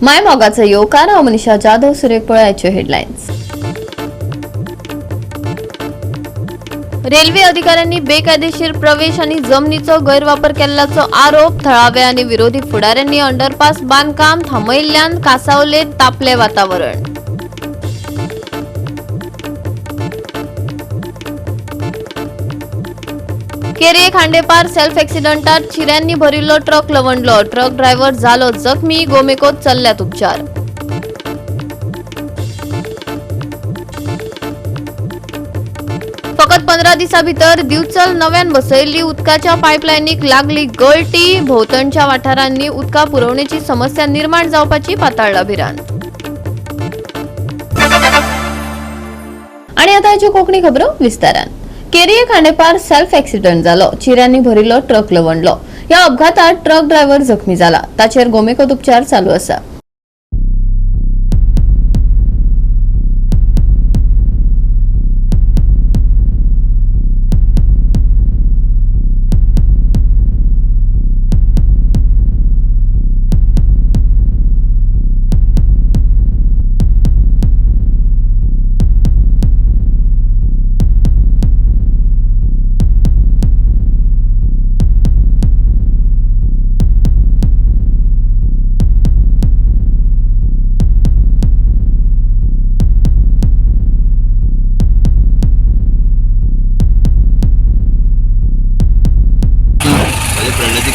मायमोगाचा येवकार हांव मनीषा जाधव. सुरेख पळयाच्यो हेडलायन्स. रेल्वे अधिकाऱ्यांनी बेकायदेशीर प्रवेश आणि जमनीचो गैरवापर केल्याचो आरोप. थळावे आणि विरोधी फुडाऱ्यांनी अंडरपास बांदकाम थांबयिल्ल्यान कासावलेत तापले वातावरण. केरये खांडेपार सेल्फ एक्सिडंटात चिऱ्यांनी भरिल्लो ट्रक लवंडलो. ट्रक ड्रायव्हर जालो जखमी. गोमेकोत चल्ल्यात उपचार. फकत 15 दिसां भितर दिवचल नव्यान बसयल्ली उदकाच्या पायपलायनीक लागली गळटी. भोवतणच्या वाठारांनी उदका पुरवणेची समस्या निर्माण जावपाची पाताळ्ळा भिरांत. आणि आता ह्याच्यो कोंकणी खबरो विस्तारान. केरये खांडेपार सेल्फ एक्सिडंट जालो. चिऱ्यांनी भरिल्लो ट्रक लवंडलो. ह्या अपघातात ट्रक ड्रायव्हर जखमी जाला. ताचेर गोमेकोत उपचार चालू आसा.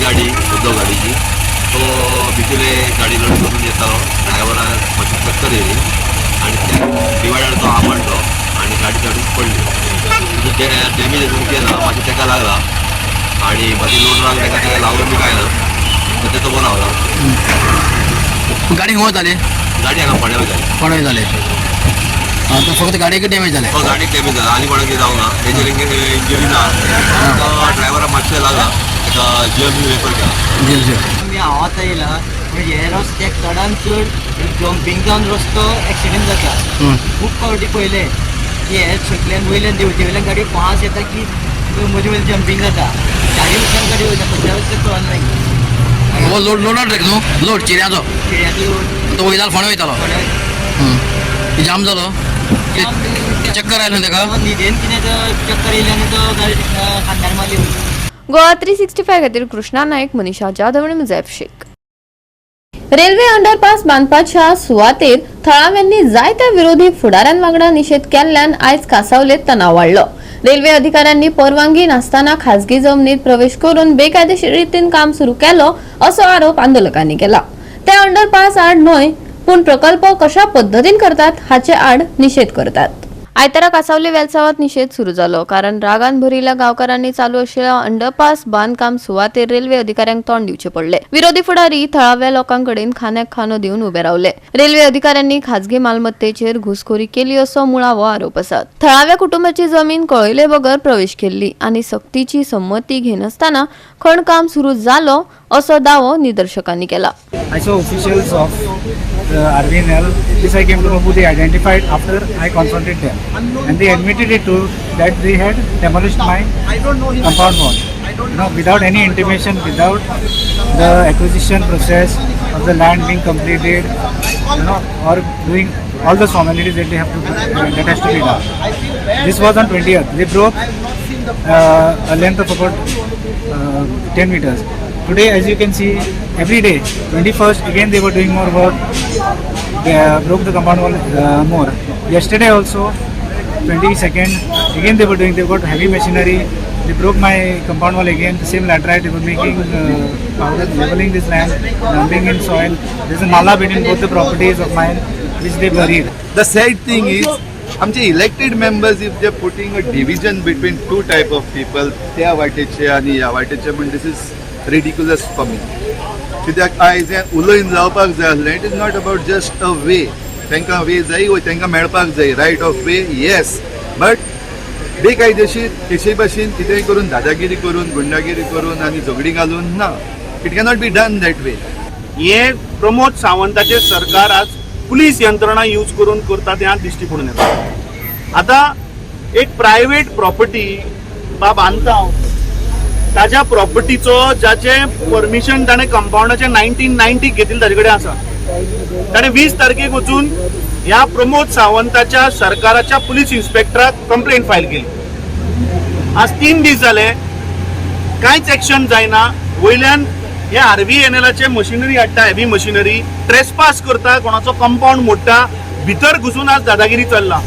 गाडी उद्धव गाडीची तो भितुले गाडी लोड करून येतालो. ड्रायव्हरान मातशी टक्कर येयली आनी त्या डिवायडर तो आमडलो आनी गाडी चडून पडली. डॅमेज अजून केला, मातशें तेका लागला आनी मातशी लोड रावन तेका लावून बी काय ना, तर तेचो बरो रावला. गाडी खंय जाली? गाडी हांगा फोंड्या जाली. तो फक्त गाडीक डॅमेज जाले? हो, गाडीक डॅमेज जाला. आनी कोणाक कितें जावंक ना. तेजेर इंजरी ना. ड्रायव्हराक मातशें लागला. रेफर केला. मी हांवात येयला म्हणजे हे रस्त्याक चडान चड जंपींग जावन रस्तो एक्सिडेंट जाता. खूब फावटी पयले की हे सकल्यान वयल्यान देंवते वयल्यान गाडी फास्ट येता की मदीं मदीं जंपींग जाता. गाडी वयल्यान गाडी वयता खंयच्या वयता कळना मागीर. हो, लोड ट्रॅक न्हू, लोड चिऱ्याचो. चिड्याचो लोड तो वयतालो फोंड्या वयतालो. जाम जालो. चक्कर आयलो तेका. न्हिदेन कितें चक्कर येयली आनी तो गाडी खांद्यार मारली. गोवा 365 खातीर कृष्णा नायक, मनीषा जाधव आणि मुजैफ शेख. रेल्वे अंडरपास बांदपाच्या सुवातेर थळाव्यांनी जायत्या विरोधी फुडाऱ्यांवांगडा निषेध केल्ल्यान आयज कासावलेत तणाव वाडलो. रेल्वे अधिकाऱ्यांनी परवानगी नासतना खासगी जमनीत प्रवेश करून बेकायदेशीर रितीन काम सुरू केलो असो आरोप आंदोलकांनी केला. ते अंडरपास आड न्हय पूण प्रकल्प कशा पद्धतीन करतात हाचे आड निषेध करतात. आयतारा कासावली वेलसावात निषेध सुरू जालो कारण रागान भरिल्ल्या गांवकारांनी चालू आशिल्ल्या अंडरपास बांदकाम सुवातेर रेल्वे अधिकाऱ्यांक तोंड दिवचे पडले. विरोधी फुडारी थळाव्या लोकांकडेन खान्याक खानो दिवन उबे रावले. रेल्वे अधिकाऱ्यांनी खासगी मालमत्तेचेर घुसखोरी केली असो मुळावो आरोप आसा. थळाव्या कुटुंबाची जमीन कळयले बगर प्रवेश केल्ली आणि सक्तीची संमती घेनासतना खणकाम सुरू जालो असो दावो निदर्शकांनी केला. I saw officials of RVNL. This I came to know who they identified after I confronted them, and they admitted it too that they had demolished my compound wall. Without any intimation, without the acquisition process of the land being completed, or doing all the formalities that they have to do, that has to be done. This was on 20th. They broke a length of about 10 meters. Today, as you can see, every day, 21st, again they were doing more work. They broke the compound wall more. Yesterday also, 22nd, again they were doing, they got heavy machinery. They broke my compound wall again, the same laterite. They were making powder, leveling this land, dumping in soil. There's a nala between both the properties of mine, which they buried. The sad thing is, आमचे elected members if they putting a division between two type of people, त्या वाटेचे आणि ह्या वाटेचे, म्हणजे this is ridiculous for me. कित्याक आयज हें उलयन जावपाक जाय आसलें. It is not about just a way. तांकां वे जाय व तांकां मेळपाक जाय, right of way, yes, but बेकायदेशीर केशे भाशेन कितेंय करून, दादागिरी करून, गुंडागिरी करून आनी झगडी घालून ना. It cannot be done that way. हे प्रमोद सावंताचे सरकार आज पुलीस यंत्रणा यूज करून करतात हे दिश्टी पडून येता. आता एक प्रायव्हेट प्रॉपर्टी बांदता ताज्या प्रॉपर्टीचो जाचे परमिशन ताणें कंपाउंडाचे 1990 घेतिल्लें ताजे कडेन आसा. ताणें 20 तारखेक वचून ह्या प्रमोद सावंताच्या सरकाराच्या पुलीस इन्स्पेक्टराक कंप्लेंट फायल केली. आज 3 दीस जाले, कांयच एक्शन जायना. वयल्यान हे RVNLचे मशिनरी हाडटा, हेवी मशिनरी, ट्रेसपास करता, कोणाचो कंपाऊंड मोडटा, भितर घुसून आज दादागिरी चल्ला.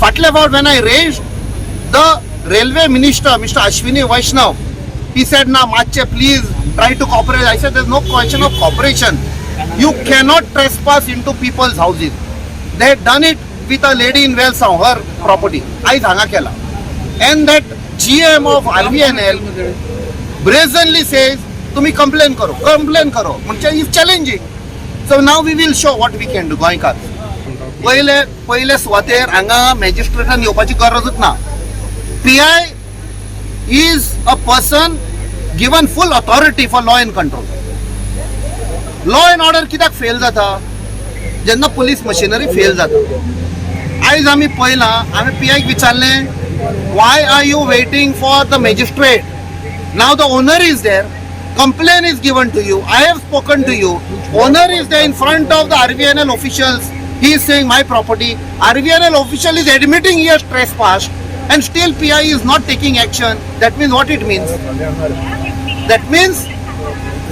फाटल्या फावट when I raised the railway minister, Mr. Ashwini Vaishnav, he said, "Na, maatche, please try to cooperate." I said, "There's no question of cooperation. You cannot trespass into people's houses." They had done it with a lady in Wales on her property. I hanga kela. And that GM of RVNL brazenly says, "Tumi complain karo." म्हणजे is challenging. So now we will show what we can do. गोंयकार पहिले सुवातेर हांगा मॅजिस्ट्रेटान येवपाची गरजूच ना. PI is a person given full authority for law and control. Law and order कित्याक fail जाता? जेन्ना पुलीस मशिनरी फेल जाता. आयज आमी पळयलां, हांवें PIक विचारलें, why are you waiting for the magistrate? Now the owner is there. Complaint is given to you. I have spoken to you. Owner is there in front of the RVNL officials. He is saying my property. RVNL official is admitting he has trespassed, and still PI is not taking action. That means what it means? That means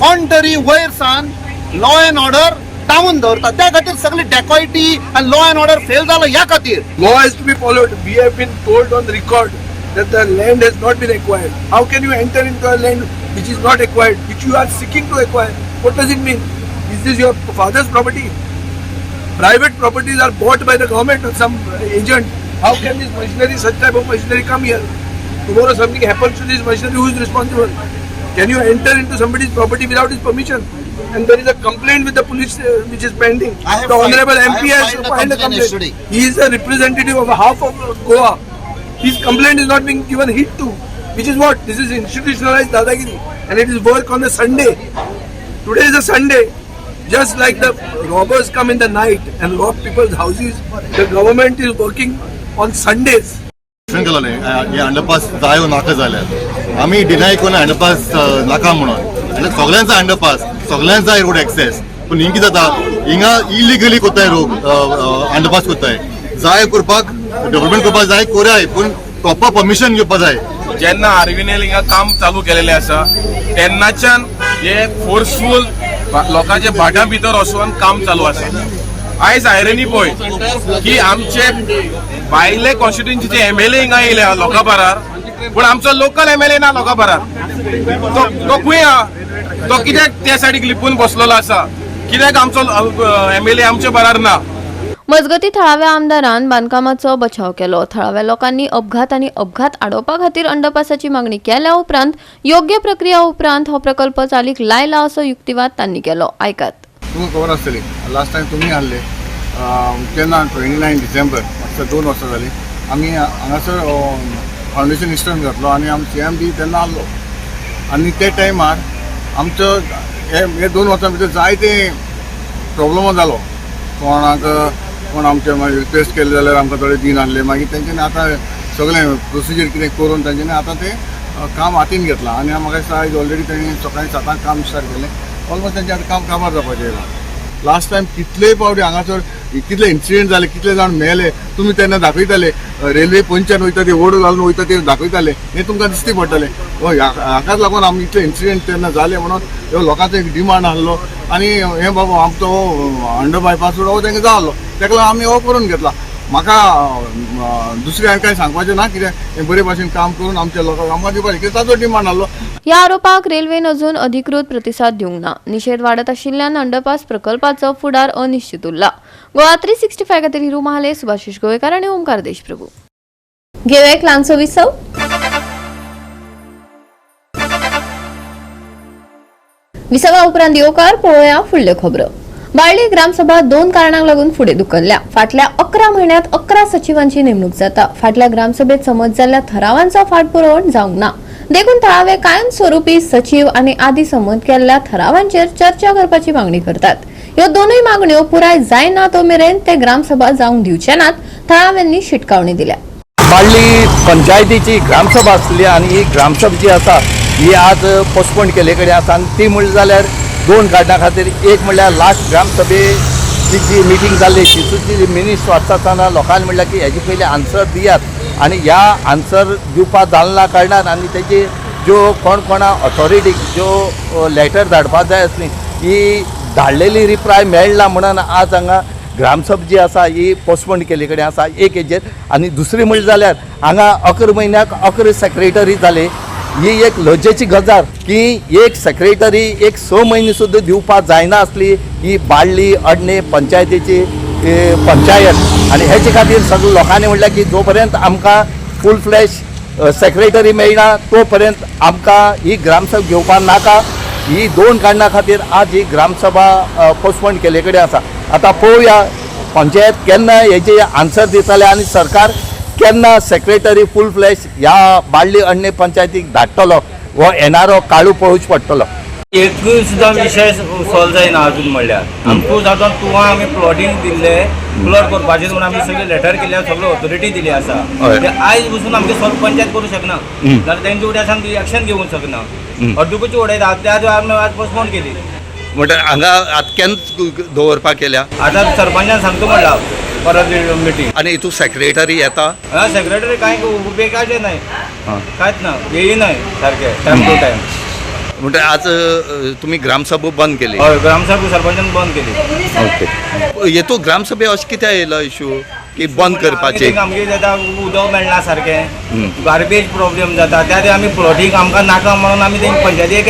contrary वयरसान law and order down दवरता. त्या खातीर सगळी dacoity and law and order fail जालो ह्या खातीर. Law has to be followed. We have been told on the record that the land has not been acquired. How can you enter into a land which is not acquired, which you are seeking to acquire? What does it mean? Is this your father's property? Private properties are bought by the government or some agent. How can this machinery, such type of machinery, come here? Tomorrow something happens to this machinery, who is responsible? Can you enter into somebody's property without his permission? And there is a complaint with the police which is pending. The Honorable MP has filed a complaint. He is a representative of half of Goa. His complaint is not being given heed to. Which is what? This is institutionalized dadagiri. And it is work on a Sunday. Today is a Sunday. Just like the robbers come in the night and rob people's houses, the government is working on Sundays. हे underpass जायो नाका जाल्यार आमी deny कोना underpass नाका म्हणून, आनी सगळ्यांचा अंडरपास, सगळ्यांचा रोड एक्सेस. पूण हिंग कितें जाता, हिंगा इलिगली कोत्ताय अंडरपास कोत्ताय. जाय करपाक डेव्हलपमेंट करपाक जाय कोराय, पूण प्रॉपर परमिशन घेवपाक जाय. जेन्ना RVNL हिंगा काम चालू केलेले आसा तेन्नाच्यान हे फोर्सफुल लोकांच्या भाटां भितर वचून काम चालू आसा. आयज आयरनी पळय की आमचे भायले कॉन्स्टिट्युएन्सीचे MLA हिंगा येयले लोकां बारार, पूण आमचो लोकल MLA ना लोकां बारार. तो खंय आहा? तो कित्याक त्या सायडीक लिपून बसलेलो आसा? कित्याक आमचो MLA आमच्या बारार ना? मजगती थळाव्या आमदारान बांदकामाचो बचाव केलो. थळाव्या लोकांनी अपघात आणि अपघात आडोवपा खातीर अंडरपासाची मागणी केल्या उपरांत योग्य प्रक्रिया उपरांत हो प्रकल्प चालीक लायला असो युक्तिवाद तांणी केलो. आयकात. तुमकां खबर आसतली, लास्ट टायम तुमी हाडले केन्ना 29 डिसेंबर, 2 वर्सां जालीं. आमी हांगासर फावंडेशन इन्स्टॉल घातलो आनी आमी CM बी तेन्ना आसलो. आनी ते टायमार आमचो हे 2 वर्सां भितर जायते प्रॉब्लम जालो. कोण आमचे मागीर रिक्वेस्ट केले जाल्यार आमकां थोडे दिन हाडले. मागीर तेंच्यांनी आतां सगळें प्रोसिजर कितें करून तेंच्यांनी आतां तें काम हातीन घेतलां. आनी म्हाका दिसता आयज ऑलरेडी तेणी सकाळीं 7 काम स्टार्ट केलें. ऑलमोस्ट तेंचें आतां काम कामार जावपाचें येयलां. लास्ट टायम कितलेय फावटी हांगासर कितले इन्सिडेंट जाले, कितले जाण मेले, तुमी तेन्ना दाखयताले. रेल्वे पंचान वयता ते ओड घालून वयता ते दाखयताले. हें तुमकां दिसती पडटलें. हाकाच लागून आमी इतले इन्सिडेंट तेन्ना जाले म्हणून ह्यो लोकांचो एक डिमांड आसलो. आनी हें बाबा आमचो अंडर बायपास हो तेंका जालो, तेका लागून आमी हो करून घेतला. म्हाका दुसरें हांवें कांय सांगपाचें ना, कित्याक हें बरे भाशेन काम करून आमच्या लोकांक आमकां दिवपाचें, कित्याक ताचो डिमांड आसलो. या आरोपाक रेल्वेन अजून अधिकृत प्रतिसाद दिवंक ना. निषेध वाडत आशिल्ल्यान अंडरपास प्रकल्पाचो फुडार अनिश्चित उरला. गोवा 365 खातीर हिरू महाले, सुभाशीश गोवेकार आनी ओमकार देशप्रभू. घेवया एक ल्हानसो विसव. विसवा उपरांत येवकार पळोवया फुडल्यो खबरो. बाळ्ळी ग्रामसभा 2 कारणांक लागून फुडें धुकल्ल्या. फाटल्या 11 म्हयन्यांत 11 सचिवांची नेमणूक जाता. फाटल्या ग्रामसभेत समज जाल्ल्या थरावांचो फाटपुरवण जावंक ना. देखून थळावे कायमस्वरुपी सचिव आनी आदी समज केल्ल्या थरावांचेर चर्चा करपाची मागणी करतात. ह्यो दोनूय मागण्यो पुराय जायना तो मेरेन ते ग्रामसभा जावंक दिवचे नात, थळाव्यांनी शिटकावणी दिल्या. बाळ्ळी पंचायतीची ग्रामसभा आसली आनी ही ग्रामसभा जी आसा ही आज पोस्टपोन केले कडेन आसा. आनी ती म्हणली जाल्यार 2 कारणां खातीर. एक म्हणल्यार लास्ट ग्रामसभे जी मिटींग जाल्ली तितूंतली मिनिट्स वाचताना लोकांनी म्हणलें की हेजे पयलीं आन्सर दियात आनी ह्या आन्सर दिवपा जालना कारणान आनी तेजी ज्यो कोणा ऑथॉरिटीक ज्यो लेटर धाडपाक जाय आसली ही धाडलेली रिप्लाय मेळना म्हणून आज हांगा ग्रामसभा जी आसा ही पोस्टपोन केले कडेन आसा एक हेजेर आनी दुसरी म्हणलें जाल्यार हांगा 11 म्हयन्याक 11 सेक्रेटरी जाले ही एक लज्जेची गजाल की एक सेक्रेटरी एक 6 म्हयने सुद्दां दिवपाक जायना आसली ही बाळ्ळी अडणे पंचायतीची पंचायत आनी हेचे खातीर सगळे लोकांनी म्हणलें की जो पर्यंत आमकां फूल फ्लॅश सेक्रेटरी मेळना तो पर्यंत आमकां ही ग्रामसभा घेवपाक नाका ही 2 कारणां खातीर आज ही ग्रामसभा पोस्टपोन केले कडेन आसा आतां पळोवया पंचायत केन्ना हेजे आन्सर दितले आनी सरकार केन्ना सेक्रेटरी फूल फ्लॅश ह्या बाळ्ळी अडणे पंचायतीक धाडटलो हो येणारो काळू पळोवचो पडटलो एकूय सुद्दां विशय सॉल्व जायना अजून म्हणल्यार आमकां जाता तुका आमी प्लॉटींग दिल्ले प्लॉट करपाचें म्हणून आमी सगळे लेटर केल्या सगळ्यो ऑथॉरिटी दिली आसा ते आयज बसून आमकां सॉल्व पंचायत करूं शकना जाल्यार तेंचे फुडें आमी एक्शन घेवंक शकना अर्दुकूची उडयता त्या आमी आज पोस्टपोन केली म्हणल्यार हांगा आतां केन्ना दवरपाक केल्या आतां सरपंचान सांगता म्हणला परत मिटींग आनी हितून सेक्रेटरी येता सेक्रेटरी कांय उपेगाचें नाय कांयच ना येयनाय सारकें टायम टू टायम म्हणजे आज तुम्ही ग्रामसभा बंद केली हय ग्रामसभा सरपंचान बंद केली ओके येतो ग्रामसभे अशें कित्याक येयलो इशू की बंद करपाचे आमगे जाता उदक मेळना सारकें गार्बेज प्रॉब्लेम जाता त्या आमी प्लॉटींग आमकां नाका म्हणून आमी तेंची पंचायतीक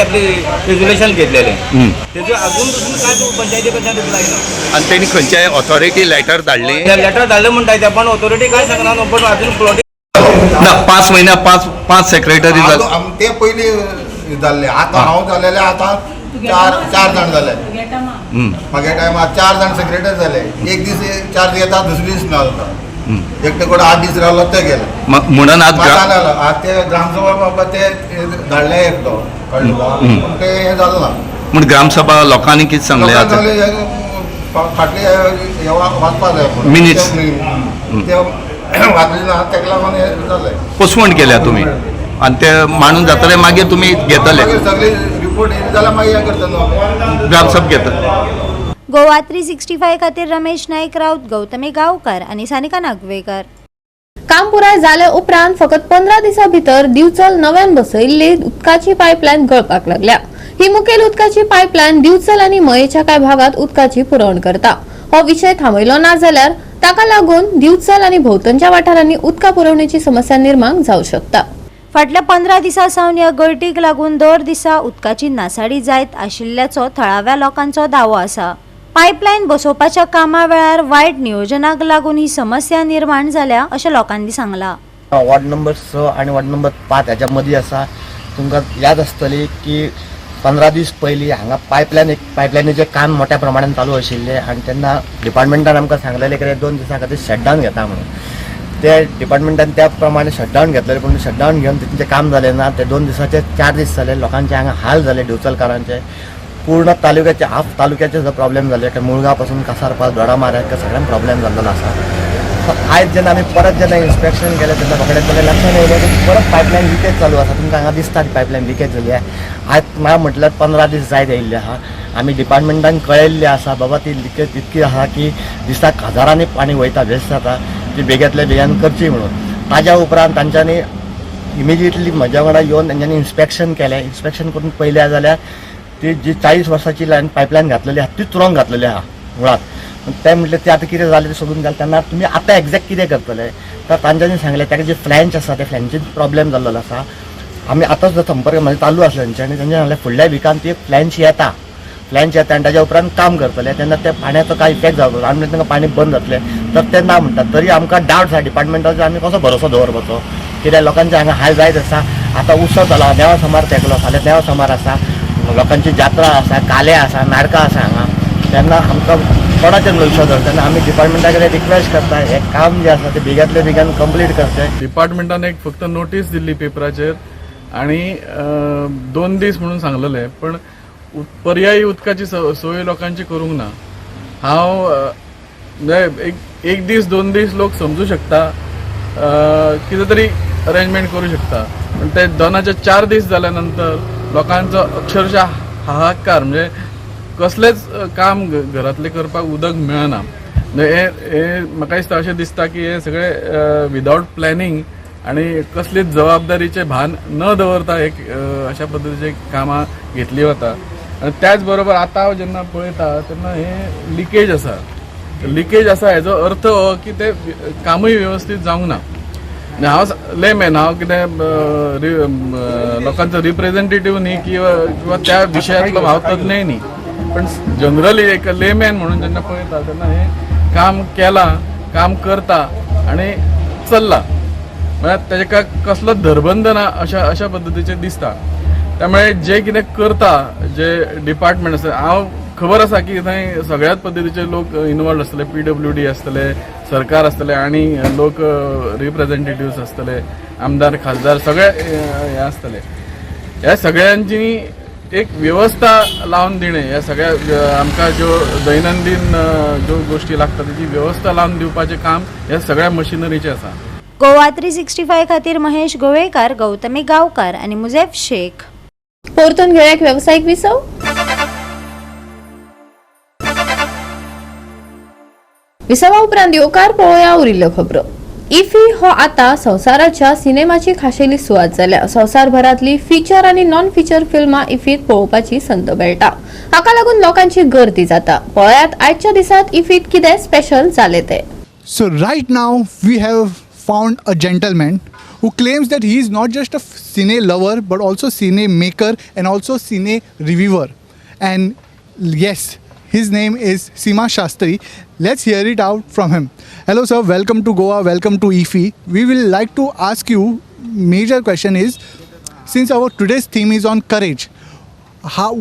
रेजुलेशन घेतलेलें तेजो अजून पसून कांय पंचायती कडच्यान रिप्लाय ना आनी तेणी खंयच्याय ऑथॉरिटी लेटर धाडली लेटर धाडलें म्हणटाय ते पण ऑथॉरिटी कांय सांगना न्हू पण अजून प्लॉटींग ना 5 म्हयन्याक पांच सेक्रेटरी जाले ते पयलीं जाल्ले आतां हांव जालेले आतां चार जाण जाले मागे टायमार 4 जाण सेक्रेटरी जाले एक दीस चार्ज घेता दुसरे दीस ना जाता एकटे कोण 8 दीस रावलो ते गेले म्हणून आज आज ते ग्रामसभा बाबा ते धाडले एकटो कळ्ळो पूण ते हें जालें ना म्हण ग्रामसभा लोकांनी कितें सांगलें आतां फाटले वाचपा जाय मिनिट्स ते वाचले ना तेका लागून हें जालें पोस्टपोन केल्या तुमी आनी ते मांडून जातले मागीर तुमी घेतले सगळे रिपोर्ट येयले जाल्यार मागीर हें करता न्हू ग्रामसभा घेता गोवा 365 खातीर रमेश नायक राऊत गौतमी गांवकार आणि सानिका नागवेकर. काम पुराय जाले उपरांत फकत 15 दिसां भितर दिवचल नव्यान बसयल्ली उदकाची पायपलायन गळपाक लागल्या. ही मुखेल उदकाची पायपलायन दिवचल आनी मयेच्या कांय भागात उदकाची पुरवण करता. हो विषय थांबयलो ना जाल्यार ताका लागून दिवचल आनी भोवतणच्या वाठारांनी उदका पुरवणेची समस्या निर्माण जावंक शकता. फाटल्या 15 दिसां सावन ह्या गळतीक लागून दर दिसा उदकाची नासाडी जायत आशिल्ल्याचो थळाव्या लोकांचो दावो आसा. पायपलायन बसोवपाच्या कामा वेळार वायट नियोजनाक लागून ही समस्या निर्माण जाल्या अशें लोकांनी सांगलां. वॉर्ड नंबर 6 आणि वॉर्ड नंबर 5 ह्याच्या मदीं आसा. तुमकां याद आसतली की 15 दीस पयलीं हांगा पायपलायनीचें काम मोठ्या प्रमाणात चालू आशिल्लें आनी तेन्ना डिपार्टमेंटान आमकां सांगलेलें की 2 दिसां खातीर शटडावन घेता म्हणून. ते डिपार्टमेंटान त्या प्रमाणे शटडावन घेतलेलें पूण शटडावन घेवन तेंचें काम जालें ना. ते 2 दिसाचे 4 दीस जाले. लोकांचे हांगा हाल जाले दिवचलकारांचे. पूर्ण तालुक्याचे हाफ तालुक्याचे जो प्रॉब्लेम जाले की मुळगांव पासून कासारपास दोडामार ह्या सगळ्यांक प्रॉब्लेम जाल्लो आसा. आयज जेन्ना आमी परत इन्स्पेक्शन केलें तेन्ना रोखडेच लक्षांत येयलें की परत पायपलायन लिकेज चालू आसा. तुमकां हांगा दिसता ती पायपलायन लिकेज जाली आहे. आयज म्हाका म्हटल्यार 15 दीस जायत येयल्ले आहा. आमी डिपार्टमेंटान कळयल्लें आसा बाबा ती लिकेज इतकी आसा की दिसाक हजारांनी पाणी वयता वेस्ट जाता ती बेग्यातल्या बेग्यान करची म्हणून. ताज्या उपरांत तांच्यांनी इमिजिएटली म्हज्या वांगडा येवन तेंच्यांनी इन्स्पेक्शन केलें. इन्स्पेक्शन करून पळयलें जाल्यार ती जी 40 वर्साची लायन पायपलायन घातलेली आहा ती तुरोंक घातलेली आहा मुळात. ते म्हटले ते आतां कितें जालें तें सोदून घाल तेन्ना तुमी आतां एक्झॅक्ट कितें करतले तर तांच्यांनी सांगलें ताका जे फ्लॅंच आसा ते फ्लॅंचीन प्रॉब्लेम जाल्लो आसा. आमी आतांच संपर्क म्हाजो चालू आसलो तेंच्यांनी सांगलें फुडल्या विकान ती एक फ्लॅंच येता आनी ताच्या उपरांत काम करतले तेन्ना त्या पाण्याचो काय इफेक्ट जावचो आनी तांकां पाणी बंद जातलें तर ते ना म्हणटात. तरी आमकां डावट आसा डिपार्टमेंटाचो आमी कसो भरोसो दवरपाचो कित्याक लोकांचे हांगा हाल जायत आसा. आतां उत्सव जाला देवा समार तेकलो फाल्यां देवा समार आसा लोकांची जात्रा आसा काले आसा नाडकां आसा हांगा. तेन्ना आमकां कोणाचेर लक्ष दवर तेन्ना आमी डिपार्टमेंटा कडेन रिक्वेस्ट करता हें काम जें आसा तें बेग्यातल्या बेगीन कंप्लीट करचें. डिपार्टमेंटान एक फक्त नोटीस दिल्ली पेपराचेर आनी 2 दीस म्हणून सांगलेलें पण पर्यायी उदकाची सोय लोकांची करूंक ना. हांव एक दीस 2 दीस लोक समजू शकता कितें तरी अरेंजमेंट करू शकता पण ते दोनाचे 4 दीस जाल्या नंतर लोकांचो अक्षरशः हाहाकार म्हणजे कसलेच काम घरातले करपाक उदक मेळना. हे म्हाका दिसता अशें दिसता की हे सगळे विदाउट प्लॅनिंग आणि कसलीच जबाबदारीचे भान न दवरता एक अशा पद्धतीचे कामां घेतली वता. आणि त्याच बरोबर आतां हांव जेन्ना पळयता तेन्ना हे लिकेज आसा हेजो अर्थ हो की ते कामूय वेवस्थीत जावंक ना. हांव लेमॅन, हांव कितें लोकांचो रिप्रेझेंटेटिव्ह न्ही किंवा त्या विशयांतलो हांव तज्ञय न्ही, पण जनरली एक लेमॅन म्हणून जेन्ना पळयता तेन्ना हे काम केलां, काम करता आणि चल्ला, म्हळ्यार तेका कसलोच धरबंद ना अशा पद्धतीचें दिसता. त्यामुळे जे कितें करता जे डिपार्टमेंट आसा, हांव खबर आसा की थंय सगळ्याच पद्धतीचे लोक इनवॉल्व आसतले, PWD आसतले, सरकार आसतले आणि लोक रिप्रेझेंटेटिव्स आसतले, आमदार खासदार सगळे हे आसतले. ह्या सगळ्यांची एक व्यवस्था लावन दिणे, ह्या सगळ्या आमकां ज्यो दैनंदीन ज्यो गोष्टी लागता त्याची व्यवस्था लावन दिवपाचें काम ह्या सगळ्या मशिनरीचें आसा. गोवा 365 खातीर महेश गोवेकार, गौतमी गांवकार आणि मुझेफ शेख. परतून घेऊया एक व्यावसायिक विसव. विसवा उपरांत येवकार पळोवया उरिल्ल्यो खबरो. इफी हो आता संवसाराच्या सिनेमाची खाशेली सुवात जाल्या. संवसारभरातली फीचर आणि नॉन फीचर फिल्मां इफीत पळोवपाची संद मेळटा. हाका लागून लोकांची गर्दी जाता. पळयात आयच्या दिसात इफीत कितें स्पेशल जाले ते. So right now we have found a gentleman who claims that he is not just a cine lover but also cine maker and also cine reviewer. And yes, his name is Seema Shastri. Let's hear it out from him. Hello sir, welcome to Goa, welcome to IFFI. We will like to ask you, major question is, since our today's theme is on courage,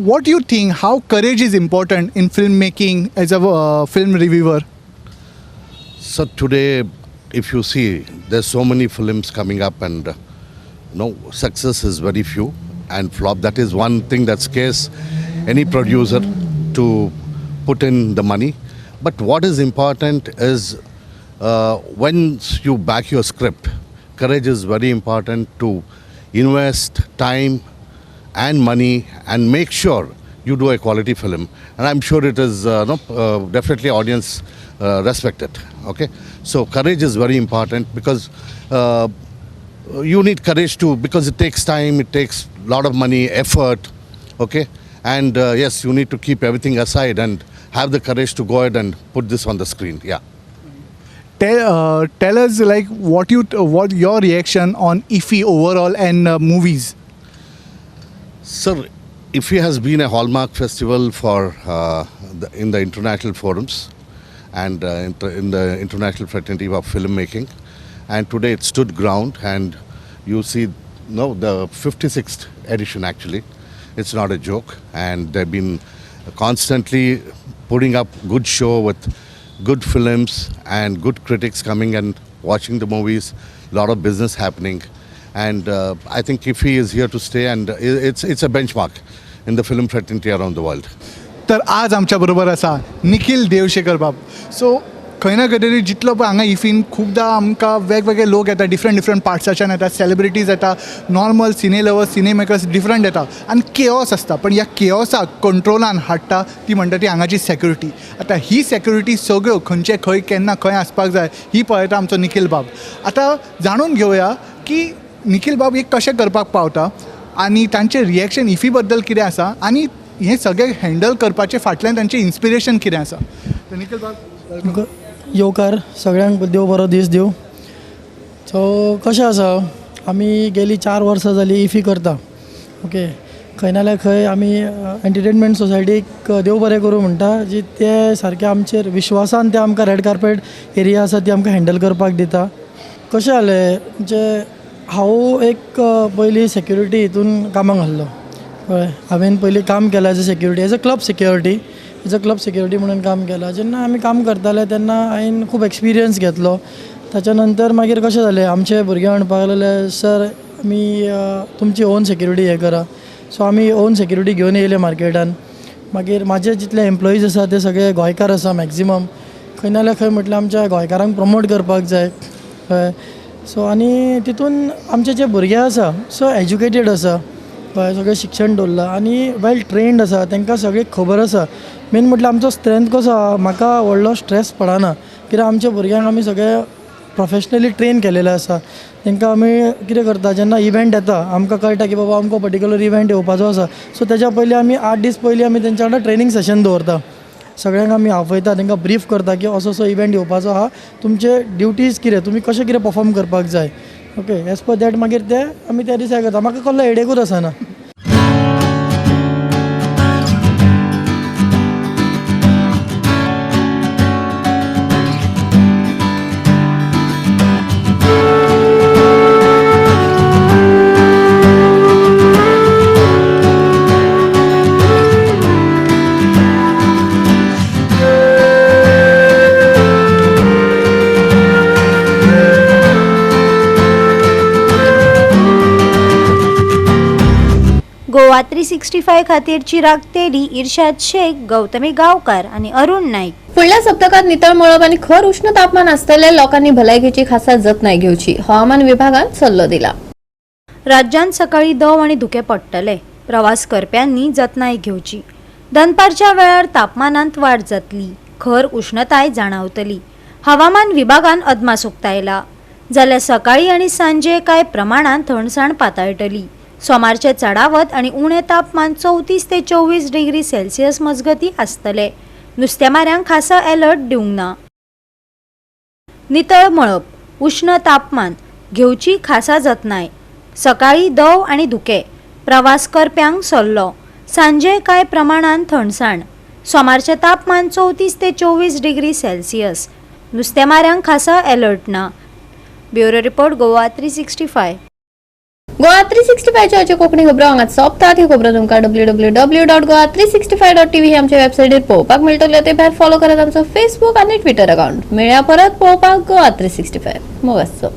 what do you think, how courage is important in filmmaking as a film reviewer? So today, if you see, there's so many films coming up and success is very few and flop. That is one thing that scares any producer to put in the money. But what is important is once you back your script, courage is very important to invest time and money and make sure you do a quality film. And I'm sure it is definitely audience respect it. Okay, so courage is very important because you need courage too, because it takes time, it takes a lot of money, effort. Okay, and yes, you need to keep everything aside and have the courage to go ahead and put this on the screen. Yeah. Tell us like what your reaction on IFFI overall and movies. Sir, IFFI has been a hallmark festival for in the international forums and in the international fraternity of filmmaking, and today it stood ground, and you see the 56th edition. Actually, it's not a joke, and they've been constantly putting up good show with good films and good critics coming and watching the movies, a lot of business happening, and I think IFFI is here to stay, and it's a benchmark in the film fraternity around the world. तर आज आमच्या बरोबर आसा निखिल देवशेखर बाब. So खंय ना खंय तरी जितलो पळय हांगा इफीन खुबदां आमकां वेगवेगळे लोक येता, डिफरंट पार्ट्साच्यान येता, सेलिब्रिटीज येता, नॉर्मल सिने लवर्स, सिने मेकर्स डिफरंट येता, आनी केओस आसता. पण ह्या केओसाक कंट्रोलान हाडटा ती म्हणटा ती हांगाची सेक्युरिटी. आतां ही सेक्युरिटी सगळ्यो खंयचे खंय केन्ना खंय आसपाक जाय ही पळयता आमचो निखिल बाब. आतां जाणून घेवया की निखिल बाब एक कशें करपाक पावता आनी तांचें रिएक्शन इफी बद्दल कितें आसा आनी हे सगळे हँडल करपाचे फाटल्यान तांचें इन्स्पिरेशन कितें आसा. निखिल बाब येवकार, सगळ्यांक देव बरो दीस दिवं. सो कशें आसा, आमी गेली 4 वर्सां जाली इफी करता. ओके, खंय ना जाल्यार खंय आमी एंटरटेनमेंट सोसायटीक देव बरें करूं म्हणटा, जी ते सारके आमचेर विश्वासान ते आमकां रेड कार्पेट एरिया आसा ती आमकां हँडल करपाक दिता. कशें जालें म्हणजे हांव एक पयलीं सेक्युरिटी हितून कामाक आहलो. कळ्ळें, हांवें पयलीं काम केलां as a security, as a club security म्हणून काम केलां. जेन्ना आमी काम करताले तेन्ना हांवें खूब एक्सपिरियन्स घेतलो. ताच्या नंतर मागीर कशें जालें, आमचे भुरगे म्हणपाक लागले, सर आमी तुमची ओन सेक्युरिटी हे करा. सो आमी ओन सेक्युरिटी घेवन येयले मार्केटान. मागीर म्हाजे जितले एम्प्लॉईज आसा ते सगळे गोंयकार आसा मॅक्झिमम. खंय ना जाल्यार खंय म्हटल्यार आमच्या गोंयकारांक प्रमोट करपाक जाय. कळ्ळें. सो आनी तितून आमचे जे भुरगे आसा सो एज्युकेटेड आसा, कळ्ळें सगळें शिक्षण दवरलां आनी वेल ट्रेन्ड आसा तांकां सगळें खबर आसा मेन म्हटल्यार आमचो स्ट्रेंथ कसो आहा म्हाका व्हडलो स्ट्रेस पडना कित्याक आमच्या भुरग्यांक आमी सगळे प्रोफेशनली ट्रेन केलेले आसा तांकां आमी कितें करता जेन्ना इव्हेंट येता आमकां कळटा की बाबा आमकां पर्टिक्युलर इव्हेंट येवपाचो आसा सो तेच्या पयलीं आमी 8 दीस पयलीं आमी तेंच्या वांगडा ट्रेनींग सेशन दवरता सगळ्यांक आमी आपयता तांकां ब्रीफ करता की असो असो इव्हेंट येवपाचो आहा तुमचे ड्युटीज कितें तुमी कशें कितें परफॉर्म करपाक जाय ओके एज पर दॅट मागीर ते आमी त्या दिसा करता म्हाका कसलो हेडेकूच आसना गोवा 365 खातीर चिराग तेली, इर्शाद शेख, गौतमी गांवकार आणि अरुण नाईक. फुडल्या सप्तकात नितळ मळब आणि खर उष्ण तापमान आसतले लोकांनी भलायकेची खासा जतनाय घेवची हवामान विभागान सल्लो दिला. राज्यात सकाळी दव आणि धुके पडटले. प्रवास करप्यांनी जतनाय घेवची. दनपारच्या वेळार तापमानांत वाड जातली. खर उष्णताय जाणवतली. हवामान विभागान अदमास उक्तायला. जाल्यार सकाळी आणि सांजे कांय प्रमाणात थंडसाण पातळटली. सोमारचे चढावत आणि उणे तापमान 34 ते 24 डिग्री सेल्सियस मजगती आसतले. नुस्तेमाऱ्यांक खासा अलर्ट दिवंक ना. नितळ मळब, उष्ण तापमान घेवची खासा जतनाय. सकाळी दव आणि धुके. प्रवास करप्यांक सल्लो. सांजे कांय प्रमाणात थंडसाण. सोमारचे तापमान 34 ते 24 डिग्री सेल्सियस. नुस्तेमाऱ्यांक खासा अलर्ट ना. Bureau report Goa 365. गोवा 365 चे अचे कोंकणी खबरो हांगात सोंपतात. ही खबरो तुमकां www.goa365.tv ही आमच्या वेबसायटीर पळोवपाक मेळटल्यो. ते भायर फॉलो करात आमचो फेसबूक आनी ट्विटर अकाउंट. मेळया परत पळोवपाक गोवा 365. मोग आसचो.